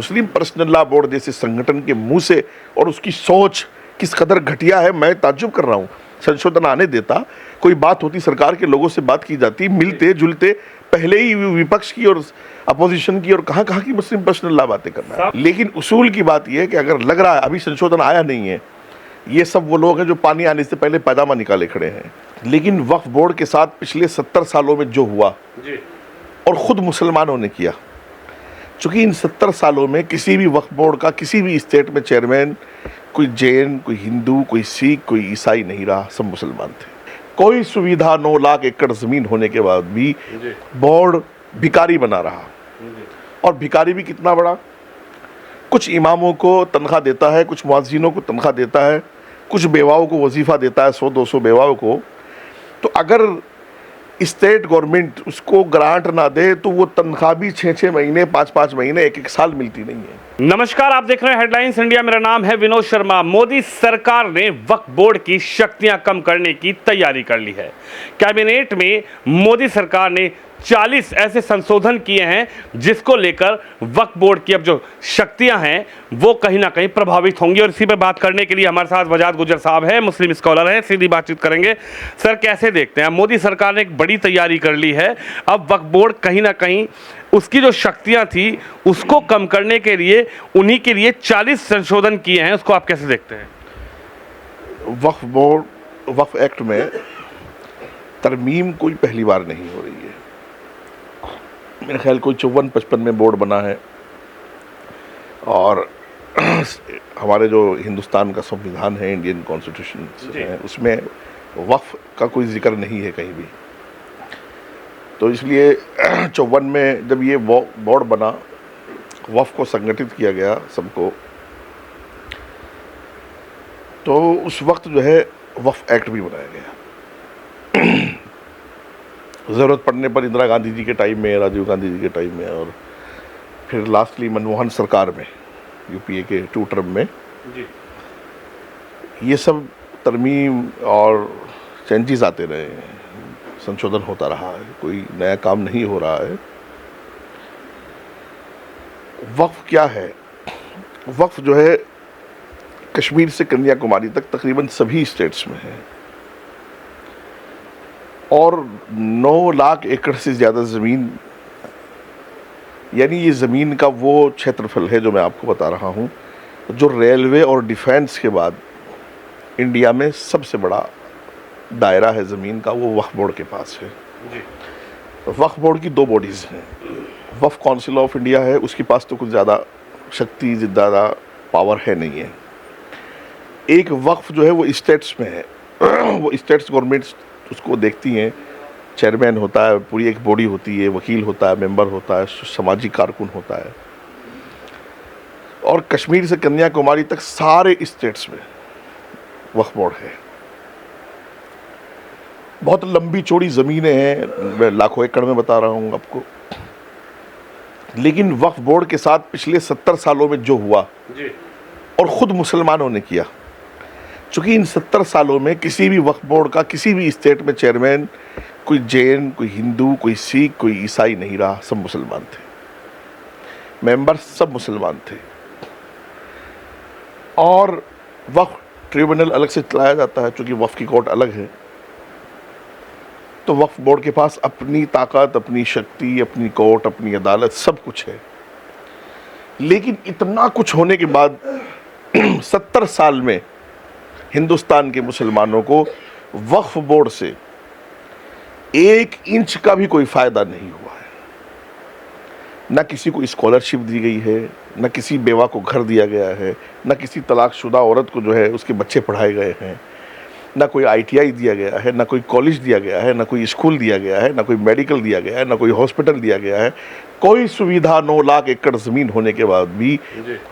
मुस्लिम personal law board जैसे संगठन के मुंह से और उसकी सोच किस कदर घटिया है, मैं ताज्जुब कर रहा हूं। संशोधन आने देता, कोई बात होती, सरकार के लोगों से बात की जाती, मिलते जुलते, पहले ही विपक्ष की और अपोजिशन की और कहां कहां की मुस्लिम पर्सनल लॉ बातें करना है। लेकिन उसूल की बात यह है कि अगर लग रहा है अभी संशोधन आया नहीं है, ये सब वो लोग हैं जो पानी आने से पहले पैजामा निकाले खड़े हैं। लेकिन वक्फ बोर्ड के साथ पिछले 70 सालों में जो हुआ और खुद मुसलमानों ने किया, चूंकि इन 70 सालों में किसी भी वक्फ बोर्ड का किसी भी स्टेट में चेयरमैन कोई जैन, कोई हिंदू, कोई सिख, कोई ईसाई नहीं रहा, सब मुसलमान थे। कोई सुविधा 9 लाख एकड़ जमीन होने के बाद भी बोर्ड भिखारी बना रहा। और भिखारी भी कितना बड़ा, कुछ इमामों को तनख्वाह देता है, कुछ मुअज्जिनों को तनख्वाह देता है, कुछ बेवाओं को वजीफा देता है, 100-200 बेवाओं को। तो अगर स्टेट गवर्नमेंट उसको ग्रांट ना दे तो वो तनख्वाह भी 6-6 महीने, 5-5 महीने, 1-1 साल मिलती नहीं है। नमस्कार, आप देख रहे हैं हेडलाइंस इंडिया। मेरा नाम है विनोद शर्मा। मोदी सरकार ने वक्फ बोर्ड की शक्तियां कम करने की तैयारी कर ली है। कैबिनेट में मोदी सरकार ने 40 ऐसे संशोधन किए हैं जिसको लेकर वक्फ बोर्ड की अब जो शक्तियां हैं वो कहीं ना कहीं प्रभावित होंगी। और इसी पर बात करने के लिए हमारे साथ वजाद गुजर साहब हैं, मुस्लिम स्कॉलर हैं, सीधी बातचीत करेंगे। सर, कैसे देखते हैं, मोदी सरकार ने एक बड़ी तैयारी कर ली है, अब वक्फ बोर्ड कहीं ना कहीं उसकी जो शक्तियां थी उसको कम करने के लिए उन्हीं के लिए 40 संशोधन किए हैं, उसको आप कैसे देखते हैं? वक्फ बोर्ड, वक्फ एक्ट में तरमीम कोई पहली बार नहीं हो रही है। मेरे ख्याल कोई 54-55 में बोर्ड बना है। और हमारे जो हिंदुस्तान का संविधान है, इंडियन कॉन्स्टिट्यूशन है, उसमें वक्फ का कोई जिक्र नहीं है कहीं भी। तो इसलिए 54 में जब ये बोर्ड बना, वक्फ को संगठित किया गया सबको, तो उस वक्त जो है वक्फ एक्ट भी बनाया गया। ज़रूरत पड़ने पर इंदिरा गांधी जी के टाइम में, राजीव गांधी जी के टाइम में, और फिर लास्टली मनमोहन सरकार में, यूपीए के 2 टर्म में जी, ये सब तरमीम और चेंजेस आते रहे हैं, संशोधन होता रहा है, कोई नया काम नहीं हो रहा है। वक्फ क्या है? वक्फ जो है कश्मीर से कन्याकुमारी तक तकरीबन सभी स्टेट्स में है, और 9 लाख एकड़ से ज़्यादा ज़मीन, यानी ये ज़मीन का वो क्षेत्रफल है जो मैं आपको बता रहा हूँ, जो रेलवे और डिफेंस के बाद इंडिया में सबसे बड़ा दायरा है ज़मीन का, वो वक्फ बोर्ड के पास है जी। वक्फ बोर्ड की 2 बॉडीज़ हैं। वक्फ काउंसिल ऑफ इंडिया है, उसके पास तो कुछ ज़्यादा शक्ति, ज़्यादा पावर है नहीं है। एक वक्फ जो है वो स्टेट्स में है। वो स्टेट्स गवर्नमेंट्स उसको देखती हैं, चेयरमैन होता है, पूरी एक बॉडी होती है, वकील होता है, मेंबर होता है, सामाजिक कारकुन होता है। और कश्मीर से कन्याकुमारी तक सारे स्टेट्स में वक्फ बोर्ड है। बहुत लंबी चौड़ी ज़मीनें हैं, मैं लाखों एकड़ में बता रहा हूँ आपको। लेकिन वक्फ बोर्ड के साथ पिछले 70 सालों में जो हुआ जी, और ख़ुद मुसलमानों ने किया, चूँकि इन 70 सालों में किसी भी वक्फ बोर्ड का किसी भी स्टेट में चेयरमैन कोई जैन, कोई हिंदू, कोई सिख, कोई ईसाई नहीं रहा, सब मुसलमान थे। मेंबर सब मुसलमान थे। और वक्फ ट्रिब्यूनल अलग से चलाया जाता है, चूँकि वक्फ की कोर्ट अलग है। तो वक्फ बोर्ड के पास अपनी ताकत, अपनी शक्ति, अपनी कोर्ट, अपनी अदालत, सब कुछ है। लेकिन इतना कुछ होने के बाद 70 साल में हिंदुस्तान के मुसलमानों को वक्फ बोर्ड से 1 इंच का भी कोई फ़ायदा नहीं हुआ है। न किसी को स्कॉलरशिप दी गई है, न किसी बेवा को घर दिया गया है, न किसी तलाकशुदा औरत को जो है उसके बच्चे पढ़ाए गए हैं, ना कोई ITI दिया गया है, ना कोई कॉलेज दिया गया है, ना कोई स्कूल दिया गया है, ना कोई मेडिकल दिया गया है, ना कोई हॉस्पिटल दिया गया है। कोई सुविधा 9 लाख एकड़ ज़मीन होने के बाद भी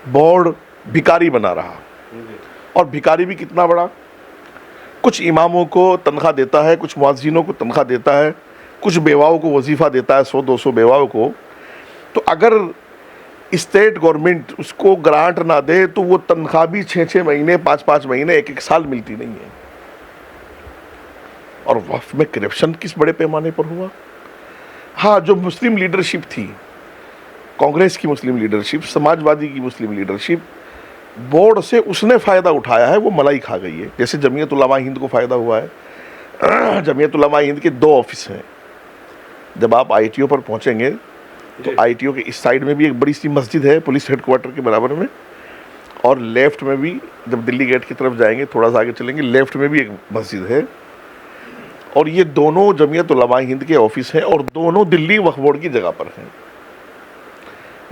बोर्ड भिखारी बना रहा। और भिखारी भी कितना बड़ा, कुछ इमामों को तनख्वाह देता है, कुछ मुअज्जिनों को तनख्वाह देता है, कुछ बेवाओं को वजीफ़ा देता है, 100-200 बेवाओं को। तो अगर स्टेट गवर्नमेंट उसको ग्रांट ना दे तो वो तनख्वाह भी 6-6 महीने, 5-5 महीने, 1-1 साल मिलती नहीं है। और वक्फ में करप्शन किस बड़े पैमाने पर हुआ। हाँ, जो मुस्लिम लीडरशिप थी कांग्रेस की मुस्लिम लीडरशिप, समाजवादी की मुस्लिम लीडरशिप, बोर्ड से उसने फ़ायदा उठाया है, वो मलाई खा गई है। जैसे जमीयत उलमा हिंद को फ़ायदा हुआ है। जमीयत उलमा हिंद के 2 ऑफिस हैं। जब आप ITO पर पहुंचेंगे तो ITO के इस साइड में भी एक बड़ी सी मस्जिद है पुलिस हेडक्वार्टर के बराबर में, और लेफ्ट में भी, जब दिल्ली गेट की तरफ जाएंगे थोड़ा सा आगे चलेंगे, लेफ्ट में भी एक मस्जिद है। और ये दोनों जमीयत उलमा हिंद के ऑफिस हैं और दोनों दिल्ली वक्फ बोर्ड की जगह पर हैं।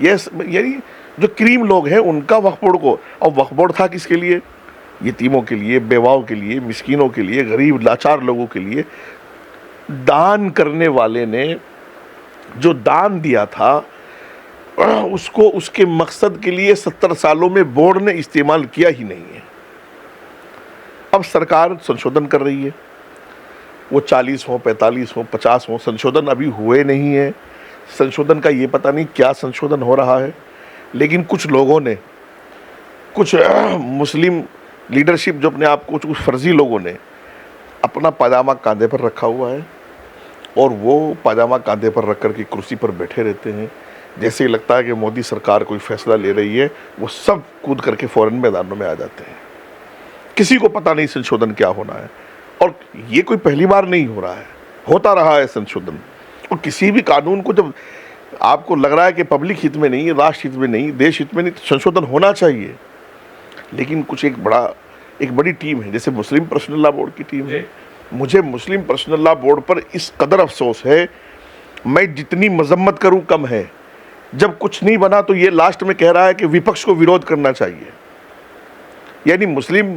यानी जो क्रीम लोग हैं उनका वक्फ बोर्ड को, और वक्फ बोर्ड था किसके लिए? यतीमों के लिए, बेवाओं के लिए, मिस्कीनों के लिए, गरीब लाचार लोगों के लिए। दान करने वाले ने जो दान दिया था उसको उसके मकसद के लिए 70 सालों में बोर्ड ने इस्तेमाल किया ही नहीं है। अब सरकार संशोधन कर रही है, वो 40 हो, 45 हो, 50 हो, संशोधन अभी हुए नहीं है। संशोधन का ये पता नहीं क्या संशोधन हो रहा है, लेकिन कुछ लोगों ने, कुछ मुस्लिम लीडरशिप जो अपने आप को, कुछ फर्जी लोगों ने अपना पाजामा कांधे पर रखा हुआ है और वो पाजामा कांधे पर रख कर के कुर्सी पर बैठे रहते हैं। जैसे ही लगता है कि मोदी सरकार कोई फैसला ले रही है, वो सब कूद करके फौरन मैदानों में आ जाते हैं। किसी को पता नहीं संशोधन क्या होना है, और ये कोई पहली बार नहीं हो रहा है, होता रहा है संशोधन। और किसी भी कानून को जब आपको लग रहा है कि पब्लिक हित में नहीं, राष्ट्र हित में नहीं, देश हित में नहीं, तो संशोधन होना चाहिए। लेकिन कुछ एक बड़ी टीम है, जैसे मुस्लिम पर्सनल लॉ बोर्ड की टीम है। मुझे मुस्लिम पर्सनल लॉ बोर्ड पर इस कदर अफसोस है, मैं जितनी मजम्मत करूं कम है। जब कुछ नहीं बना तो ये लास्ट में कह रहा है कि विपक्ष को विरोध करना चाहिए। यानी मुस्लिम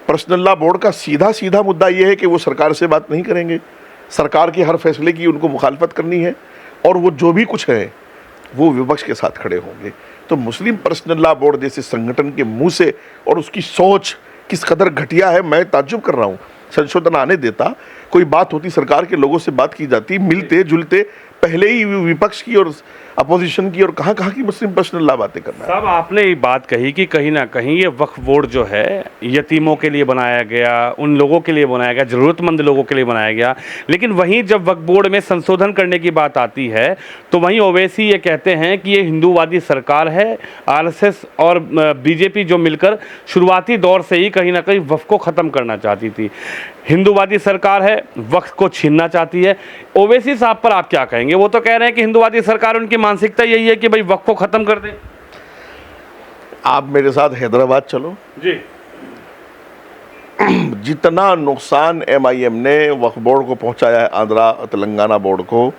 पर्सनल लॉ बोर्ड का सीधा सीधा मुद्दा ये है कि वो सरकार से बात नहीं करेंगे, सरकार के हर फैसले की उनको मुखालफत करनी है, और वो जो भी कुछ है वो विपक्ष के साथ खड़े होंगे। तो मुस्लिम पर्सनल लॉ बोर्ड जैसे संगठन के मुंह से, और उसकी सोच किस कदर घटिया है, मैं ताज्जुब कर रहा हूँ। संशोधन आने देता, कोई बात होती, सरकार के लोगों से बात की जाती, मिलते जुलते, पहले ही विपक्ष की और अपोजिशन की और कहाँ की मुस्लिम पर्सनल लॉ बातें करना है। साहब, आपने ये बात कही कि कहीं ना कहीं ये वक्फ बोर्ड जो है यतीमों के लिए बनाया गया, उन लोगों के लिए बनाया गया, ज़रूरतमंद लोगों के लिए बनाया गया। लेकिन वहीं जब वक्फ बोर्ड में संशोधन करने की बात आती है तो वहीं ओवैसी ये कहते हैं कि ये हिंदूवादी सरकार है, RSS और BJP जो मिलकर शुरुआती दौर से ही कहीं ना कहीं वक्फ को ख़त्म करना चाहती थी। हिंदूवादी सरकार है, वक्फ को छीनना चाहती है। ओवैसी साहब पर आप क्या कहेंगे? वो तो कह रहे हैं कि हिंदूवादी सरकार, उनकी मानसिकता यही है कि भाई वक्फ को ख़त्म कर दें। आप मेरे साथ हैदराबाद चलो जी। जितना नुकसान MIM ने वक्फ बोर्ड को पहुंचाया है, आंध्रा तेलंगाना बोर्ड को,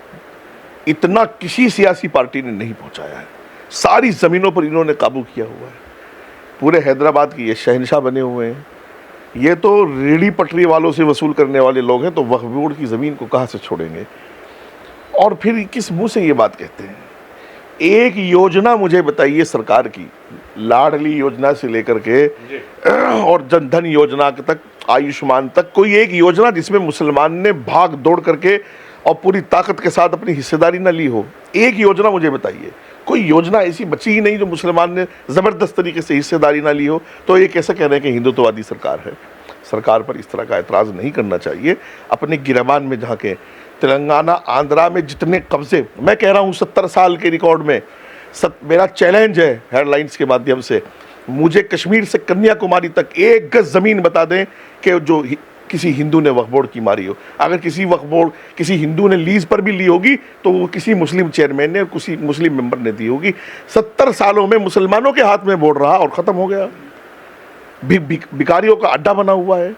इतना किसी सियासी पार्टी ने नहीं पहुंचाया है। सारी ज़मीनों पर इन्होंने काबू किया हुआ है। पूरे हैदराबाद के ये शहंशाह बने हुए हैं। ये तो रेडी पटरी वालों से वसूल करने वाले लोग हैं, तो वक्फ बोर्ड की ज़मीन को कहाँ से छोड़ेंगे? और फिर किस मुंह से ये बात कहते हैं? एक योजना मुझे बताइए सरकार की, लाडली योजना से लेकर के और जनधन योजना तक, आयुष्मान तक, कोई एक योजना जिसमें मुसलमान ने भाग दौड़ करके और पूरी ताकत के साथ अपनी हिस्सेदारी न ली हो। एक योजना मुझे बताइए, कोई योजना ऐसी बची ही नहीं जो मुसलमान ने ज़बरदस्त तरीके से हिस्सेदारी ना ली हो। तो ये कैसे कह रहे हैं कि हिंदुत्ववादी सरकार है? सरकार पर इस तरह का एतराज़ नहीं करना चाहिए। अपने गिरबान में झांकें। तेलंगाना, आंध्रा में जितने कब्जे, मैं कह रहा हूँ 70 साल के रिकॉर्ड में, मेरा चैलेंज है हेडलाइंस के माध्यम से, मुझे कश्मीर से कन्याकुमारी तक एक गज ज़मीन बता दें कि जो किसी हिंदू ने वक्फ बोर्ड की मारी हो। अगर किसी वक्फ बोर्ड किसी हिंदू ने लीज पर भी ली होगी तो वो किसी मुस्लिम चेयरमैन ने, किसी मुस्लिम मेंबर ने दी होगी। 70 सालों में मुसलमानों के हाथ में बोर्ड रहा और ख़त्म हो गया। भिखारियों का अड्डा बना हुआ है।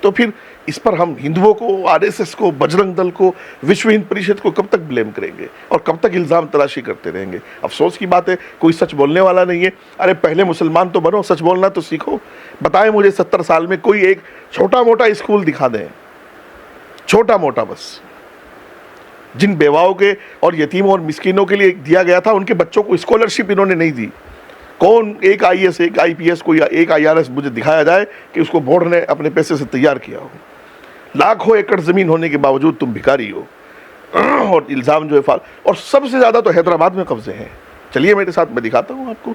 तो फिर इस पर हम हिंदुओं को, RSS को, बजरंग दल को, विश्व हिंद परिषद को कब तक ब्लेम करेंगे और कब तक इल्ज़ाम तलाशी करते रहेंगे? अफसोस की बात है, कोई सच बोलने वाला नहीं है। अरे पहले मुसलमान तो बनो, सच बोलना तो सीखो। बताएं मुझे 70 साल में कोई एक छोटा मोटा स्कूल दिखा दें, छोटा मोटा बस, जिन बेवाओं के और यतीमों और मिस्किनों के लिए दिया गया था, उनके बच्चों को स्कॉलरशिप इन्होंने नहीं दी। कौन एक IAS, एक IPS, कोई एक IRS मुझे दिखाया जाए कि उसको बोर्ड ने अपने पैसे से तैयार किया हो। लाखों एकड़ ज़मीन होने के बावजूद तुम भिखारी हो। और इल्ज़ाम जो है और सबसे ज़्यादा तो हैदराबाद में कब्जे हैं। चलिए मेरे साथ, मैं दिखाता हूँ आपको।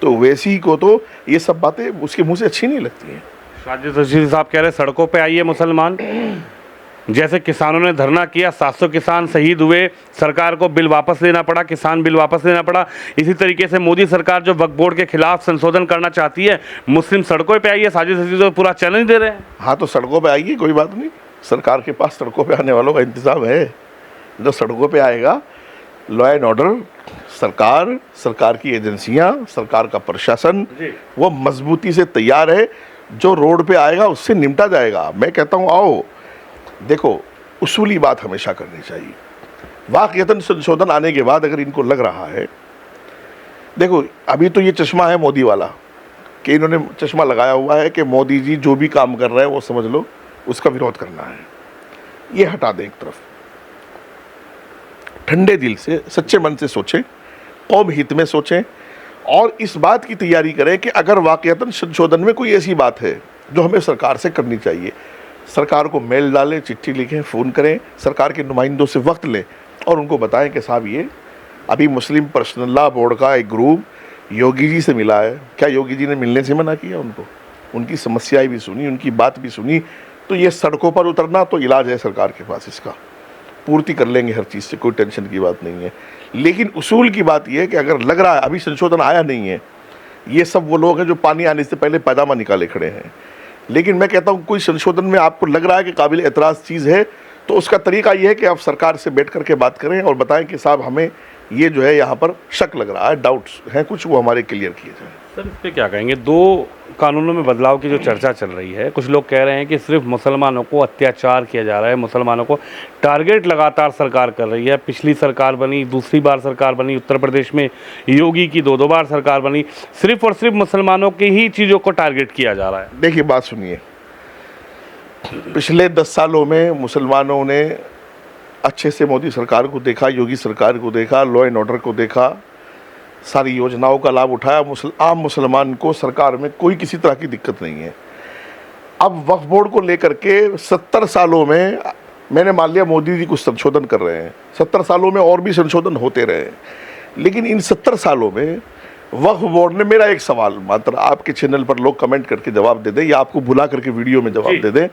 तो वैसी को तो ये सब बातें उसके मुंह से अच्छी नहीं लगती हैं। साजिद रशीद साहब कह रहे हैं सड़कों पे आइए मुसलमान। जैसे किसानों ने धरना किया, 700 किसान शहीद हुए, सरकार को बिल वापस लेना पड़ा, किसान बिल वापस लेना पड़ा। इसी तरीके से मोदी सरकार जो वक्फ बोर्ड के खिलाफ संशोधन करना चाहती है, मुस्लिम सड़कों पे आई है, साजिश रची तो पूरा चैलेंज दे रहे हैं। हाँ, तो सड़कों पे आइए, कोई बात नहीं, सरकार के पास सड़कों पे आने वालों का इंतजाम है। जो सड़कों पे आएगा, लॉ एंड ऑर्डर, सरकार की एजेंसियां, सरकार का प्रशासन वो मजबूती से तैयार है। जो रोड पे आएगा उससे निपटा जाएगा। मैं कहता हूँ आओ, देखो उसूली बात हमेशा करनी चाहिए। वाकईतन संशोधन आने के बाद अगर इनको लग रहा है, देखो अभी तो ये चश्मा है मोदी वाला कि इन्होंने चश्मा लगाया हुआ है कि मोदी जी जो भी काम कर रहे हैं वो समझ लो उसका विरोध करना है। ये हटा दें एक तरफ, ठंडे दिल से सच्चे मन से सोचें, कौम हित में सोचें और इस बात की तैयारी करें कि अगर वाकईतन संशोधन में कोई ऐसी बात है जो हमें सरकार से करनी चाहिए, सरकार को मेल डालें, चिट्ठी लिखें, फ़ोन करें, सरकार के नुमाइंदों से वक्त लें और उनको बताएं कि साहब ये अभी मुस्लिम पर्सनल लॉ बोर्ड का एक ग्रुप योगी जी से मिला है। क्या योगी जी ने मिलने से मना किया उनको? उनकी समस्याएं भी सुनी, उनकी बात भी सुनी। तो ये सड़कों पर उतरना तो इलाज है सरकार के पास, इसका पूर्ति कर लेंगे हर चीज़ से, कोई टेंशन की बात नहीं है। लेकिन उसूल की बात यह है कि अगर लग रहा है अभी संशोधन आया नहीं है, ये सब वो लोग हैं जो पानी आने से पहले पैदामा निकाले खड़े हैं। लेकिन मैं कहता हूँ कोई संशोधन में आपको लग रहा है कि काबिल एतराज़ चीज़ है, तो उसका तरीका ये है कि आप सरकार से बैठ करके बात करें और बताएं कि साहब हमें ये जो है यहाँ पर शक लग रहा है, डाउट्स हैं कुछ, वो हमारे क्लियर किए जाएं। सर इस पर क्या कहेंगे? 2 कानूनों में बदलाव की जो चर्चा चल रही है, कुछ लोग कह रहे हैं कि सिर्फ मुसलमानों को अत्याचार किया जा रहा है, मुसलमानों को टारगेट लगातार सरकार कर रही है। पिछली सरकार बनी, दूसरी बार सरकार बनी, उत्तर प्रदेश में योगी की 2 बार सरकार बनी, सिर्फ और सिर्फ मुसलमानों की ही चीज़ों को टारगेट किया जा रहा है। देखिए बात सुनिए, पिछले 10 सालों में मुसलमानों ने अच्छे से मोदी सरकार को देखा, योगी सरकार को देखा, लॉ एंड ऑर्डर को देखा, सारी योजनाओं का लाभ उठाया। आम मुसलमान को सरकार में कोई किसी तरह की दिक्कत नहीं है। अब वक्फ बोर्ड को लेकर के 70 सालों में मैंने मान लिया मोदी जी कुछ संशोधन कर रहे हैं, 70 सालों में और भी संशोधन होते रहे, लेकिन इन 70 सालों में वक्फ बोर्ड ने, मेरा एक सवाल मात्र आपके चैनल पर लोग कमेंट करके जवाब दे दें या आपको बुला करके वीडियो में जवाब दे दें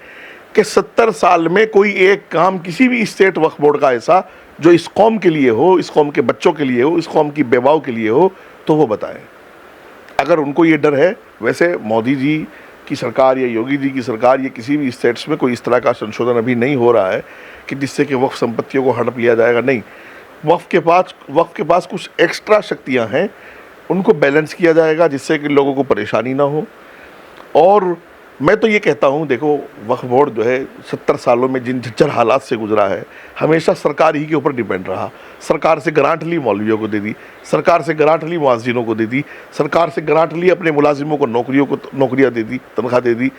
कि 70 साल में कोई एक काम किसी भी स्टेट वक्फ बोर्ड का ऐसा जो इस कौम के लिए हो, इस कौम के बच्चों के लिए हो, इस कौम की बेवाओं के लिए हो, तो वो बताएं। अगर उनको ये डर है, वैसे मोदी जी की सरकार या योगी जी की सरकार या किसी भी स्टेट्स में कोई इस तरह का संशोधन अभी नहीं हो रहा है कि जिससे कि वक्फ संपत्तियों को हड़प लिया जाएगा। नहीं, वक्फ के पास कुछ एक्स्ट्रा शक्तियाँ हैं, उनको बैलेंस किया जाएगा जिससे कि लोगों को परेशानी ना हो। और मैं तो ये कहता हूँ, देखो वक्फ बोर्ड जो है 70 सालों में जिन झज्जर हालात से गुजरा है, हमेशा सरकार ही के ऊपर डिपेंड रहा। सरकार से ग्रांट ली, मौलवियों को दे दी, सरकार से ग्रांट ली, मुअज्जिनों को दे दी, सरकार से ग्रांट ली, अपने मुलाजिमों को नौकरियाँ दे दी, तनख्वाह दे दी।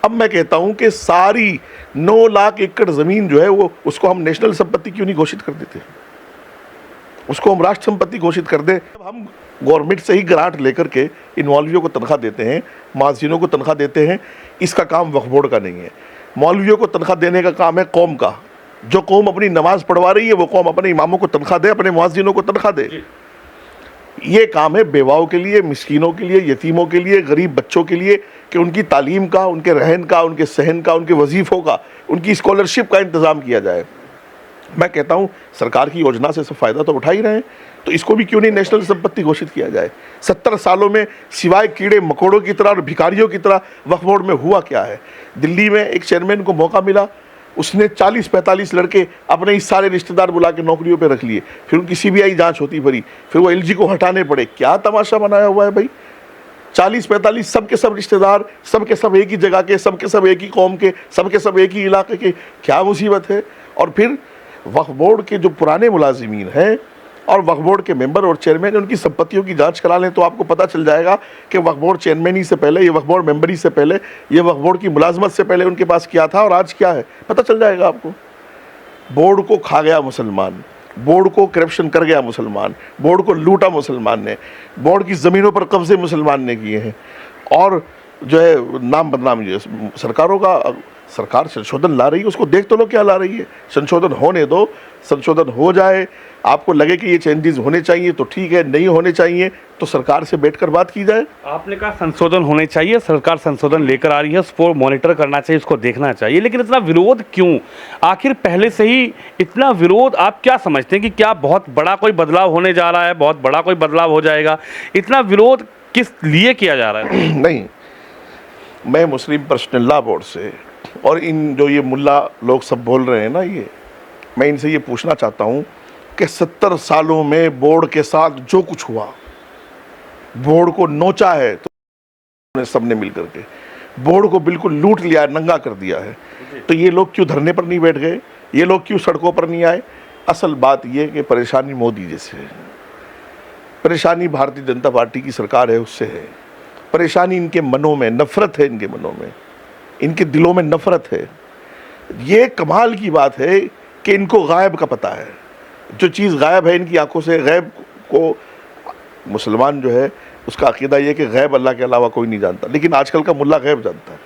अब मैं कहता हूँ कि सारी 9 लाख एकड़ ज़मीन जो है वो, उसको हम नेशनल संपत्ति क्यों नहीं घोषित कर देते? उसको हम राष्ट्र संपत्ति घोषित कर दें। हम गवर्नमेंट से ही ग्रांट लेकर के इन मौलवियों को तनख्वाह देते हैं, मुअज्जिनों को तनख्वाह देते हैं, इसका काम वक्फ बोर्ड का नहीं है। मौलवियों को तनख्वाह देने का काम है कौम का। जो कौम अपनी नमाज पढ़वा रही है वो कौम अपने इमामों को तनख्वाह दे, अपने मुअज्जिनों को तनख्वाह दे। ये काम है बेवाओं के लिए, मिस्कीनों के लिए, यतीमों के लिए, गरीब बच्चों के लिए कि उनकी तालीम का, उनके रहन का, उनके सहन का, उनके वजीफ़ों का, उनकी स्कॉलरशिप का इंतज़ाम किया जाए। मैं कहता हूँ सरकार की योजना से सब फ़ायदा तो उठा ही रहे हैं, तो इसको भी क्यों नहीं नेशनल संपत्ति घोषित किया जाए? 70 सालों में सिवाय कीड़े मकोड़ों की तरह और भिखारियों की तरह वक्फ बोर्ड में हुआ क्या है? दिल्ली में एक चेयरमैन को मौका मिला, उसने 40-45 लड़के अपने इस सारे रिश्तेदार बुला के नौकरियों पे रख लिए, फिर उनकी CBI जांच होती पड़ी, फिर वो LG को हटाने पड़े। क्या तमाशा बनाया हुआ है भाई? 40-45 सब के सब रिश्तेदार, सब के सब एक ही जगह के, सब के सब एक ही कौम के, सब के सब एक ही इलाके के, क्या मुसीबत है? और फिर वक्फ बोर्ड के जो पुराने मुलाजिमीन हैं और वक्फ बोर्ड के मेंबर और चेयरमैन, उनकी संपत्तियों की जांच करा लें तो आपको पता चल जाएगा कि वक्फ बोर्ड चेयरमैन ही से पहले, ये वक्फ बोर्ड मेंबरी से पहले, ये वक्फ बोर्ड की मुलाजमत से पहले उनके पास क्या था और आज क्या है, पता चल जाएगा आपको। बोर्ड को खा गया मुसलमान, बोर्ड को करप्शन कर गया मुसलमान, बोर्ड को लूटा मुसलमान ने, बोर्ड की ज़मीनों पर कब्जे मुसलमान ने किए हैं और जो है नाम बदनाम जो है सरकारों का सरकार संशोधन ला रही है, उसको देख तो लो क्या ला रही है। संशोधन होने दो, संशोधन हो जाए, आपको लगे कि ये चेंजेस होने चाहिए तो ठीक है, नहीं होने चाहिए तो सरकार से बैठकर बात की जाए। आपने कहा संशोधन होने चाहिए, सरकार संशोधन लेकर आ रही है, उसको मॉनिटर करना चाहिए, उसको देखना चाहिए, लेकिन इतना विरोध क्यों? आखिर पहले से ही इतना विरोध, आप क्या समझते हैं कि क्या बहुत बड़ा कोई बदलाव होने जा रहा है, बहुत बड़ा कोई बदलाव हो जाएगा? इतना विरोध किस लिए किया जा रहा है? नहीं, मैं मुस्लिम पर्सनल लॉ बोर्ड से और इन जो ये मुल्ला लोग सब बोल रहे हैं ना, ये मैं इनसे ये पूछना चाहता हूँ कि 70 सालों में बोर्ड के साथ जो कुछ हुआ, बोर्ड को नोचा है तो सबने मिल करके बोर्ड को बिल्कुल लूट लिया है, नंगा कर दिया है, तो ये लोग क्यों धरने पर नहीं बैठ गए? ये लोग क्यों सड़कों पर नहीं आए? असल बात ये कि परेशानी मोदी जी से है, परेशानी भारतीय जनता पार्टी की सरकार है उससे है, परेशानी इनके मनों में नफरत है, इनके मनों में, इनके दिलों में नफरत है। ये कमाल की बात है कि इनको गायब का पता है, जो चीज़ गायब है इनकी आंखों से, गैब को मुसलमान जो है उसका अकीदा ये कि गैब अल्लाह के अलावा कोई नहीं जानता, लेकिन आजकल का मुल्ला गैब जानता है,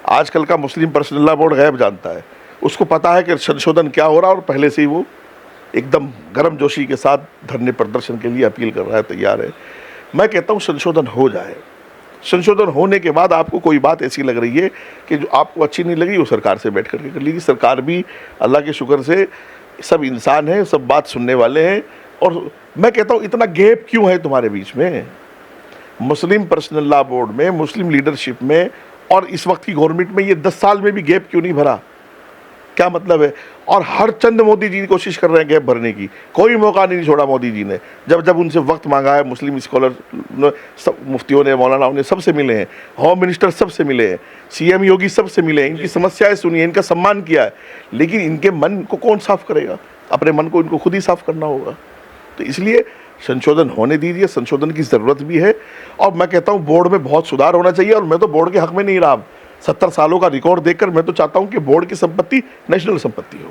आजकल का मुस्लिम पर्सनल लॉ बोर्ड गैब जानता है, उसको पता है कि संशोधन क्या हो रहा है और पहले से ही वो एकदम गर्म जोशी के साथ धरने प्रदर्शन के लिए अपील कर रहा है, तैयार है। मैं कहता हूँ संशोधन हो जाए, संशोधन होने के बाद आपको कोई बात ऐसी लग रही है कि जो आपको अच्छी नहीं लगी वो सरकार से बैठ करके कर लीजिए। सरकार भी अल्लाह के शुक्र से सब इंसान हैं, सब बात सुनने वाले हैं। और मैं कहता हूँ इतना गैप क्यों है तुम्हारे बीच में, मुस्लिम पर्सनल लॉ बोर्ड में, मुस्लिम लीडरशिप में और इस वक्त की गवर्नमेंट में ये 10 साल में भी गैप क्यों नहीं भरा? क्या मतलब है? और हर चंद मोदी जी कोशिश कर रहे हैं गैप भरने की, कोई मौका नहीं छोड़ा मोदी जी ने। जब जब उनसे वक्त मांगा है, मुस्लिम स्कॉलर सब, मुफ्तियों ने, मौलानाओं ने, सबसे मिले हैं, होम मिनिस्टर सबसे मिले हैं, सीएम योगी सबसे मिले हैं, इनकी समस्याएं सुनी है, इनका सम्मान किया है, लेकिन इनके मन को कौन साफ करेगा? अपने मन को इनको खुद ही साफ करना होगा। तो इसलिए संशोधन होने दीजिए, संशोधन की ज़रूरत भी है। और मैं कहता हूँ बोर्ड में बहुत सुधार होना चाहिए, और मैं तो बोर्ड के हक में नहीं रहा। 70 सालों का रिकॉर्ड देखकर मैं तो चाहता हूं कि बोर्ड की संपत्ति नेशनल संपत्ति हो।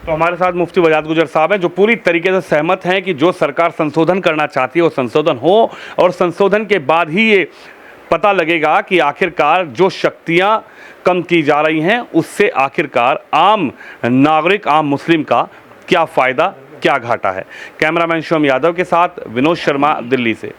तो हमारे साथ मुफ्ती वजाद गुजर साहब हैं, जो पूरी तरीके से सहमत हैं कि जो सरकार संशोधन करना चाहती है वो संशोधन हो, और संशोधन के बाद ही ये पता लगेगा कि आखिरकार जो शक्तियां कम की जा रही हैं उससे आखिरकार आम नागरिक, आम मुस्लिम का क्या फ़ायदा, क्या घाटा है। कैमरामैन शिवम यादव के साथ विनोद शर्मा, दिल्ली से।